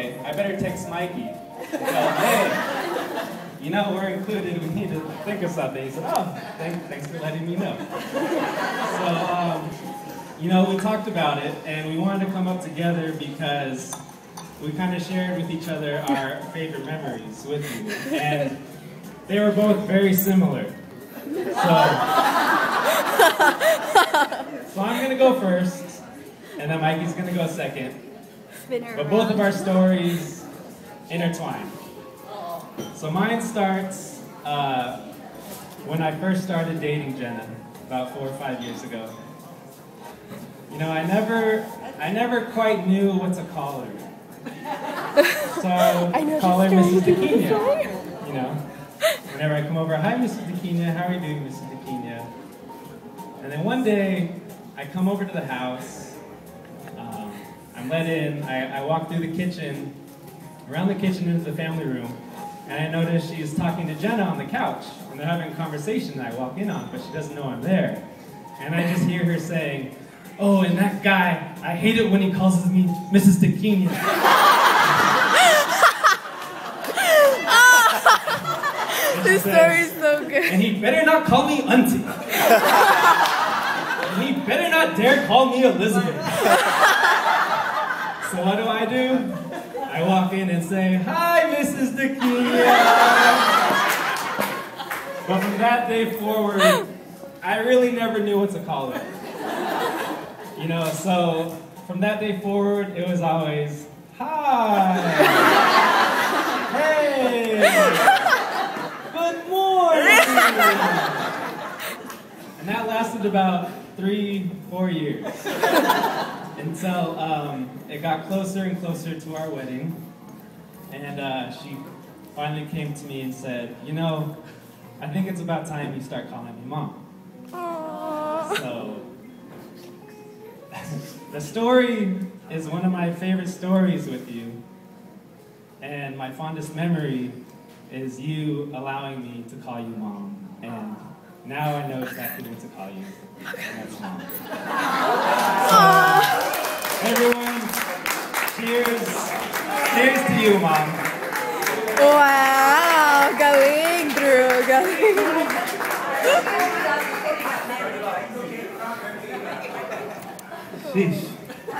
okay, I better text Mikey. So, hey, you know, we're included, we need to think of something. He said, oh, thanks for letting me know. So, you know, we talked about it, and we wanted to come up together because we kind of shared with each other our favorite memories with you. And they were both very similar. So I'm going to go first, and then Mikey's going to go second. But both of our stories intertwine. So mine starts when I first started dating Jenna, about 4 or 5 years ago. You know, I never quite knew what to call her. So I call her Mrs. Dakinia. You know, whenever I come over, hi Mrs. Dakinia, how are you doing, Mrs. Dakinia? And then one day, I come over to the house. I'm let in. I walk through the kitchen, around the kitchen into the family room, and I notice she's talking to Jenna on the couch, and they're having a conversation that I walk in on, but she doesn't know I'm there. And I just hear her saying, oh, and that guy, I hate it when he calls me Mrs. Dakinia. This story is so good. And he better not call me auntie. And he better not dare call me Elizabeth. So what do? I walk in and say, hi, Mrs. Dakinia. But from that day forward, I really never knew what to call her. You know, so from that day forward, it was always, hi, hey, good morning. And that lasted about 3-4 years until it got closer and closer to our wedding. And she finally came to me and said, you know, I think it's about time you start calling me Mom. Aww. So, the story is one of my favorite stories with you, and my fondest memory is you allowing me to call you Mom, and now I know exactly what to call you, and that's Mom. So, everyone, cheers. Cheers to you, Mom. Wow, galing, Drew, galing. Sheesh. I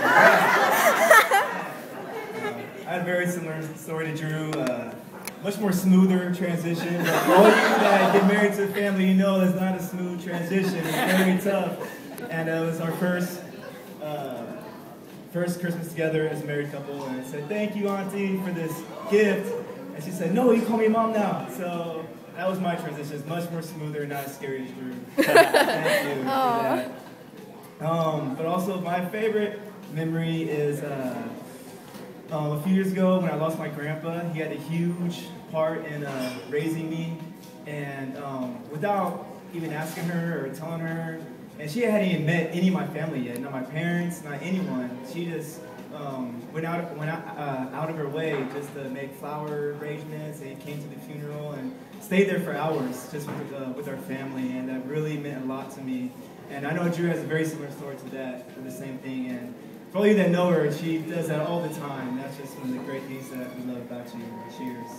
had a very similar story to Drew. Much more smoother transition. But for all of you that get married to a family, you know it's not a smooth transition. It's very tough. And it was our first Christmas together as a married couple. And I said, thank you, Auntie, for this gift. And she said, no, you call me Mom now. So that was my transition. It's much more smoother, not as scary as Drew. Thank you for that. But also my favorite memory is a few years ago when I lost my grandpa. He had a huge part in raising me, and without even asking her or telling her, and she hadn't even met any of my family yet, not my parents, not anyone. She just went out of her way just to make flower arrangements, and came to the funeral and stayed there for hours just with our family, and that really meant a lot to me. And I know Drew has a very similar story to that, for the same thing. And for all you that know her, she does that all the time. That's just one of the great things that we love about you. Cheers.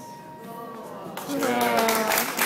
Aww.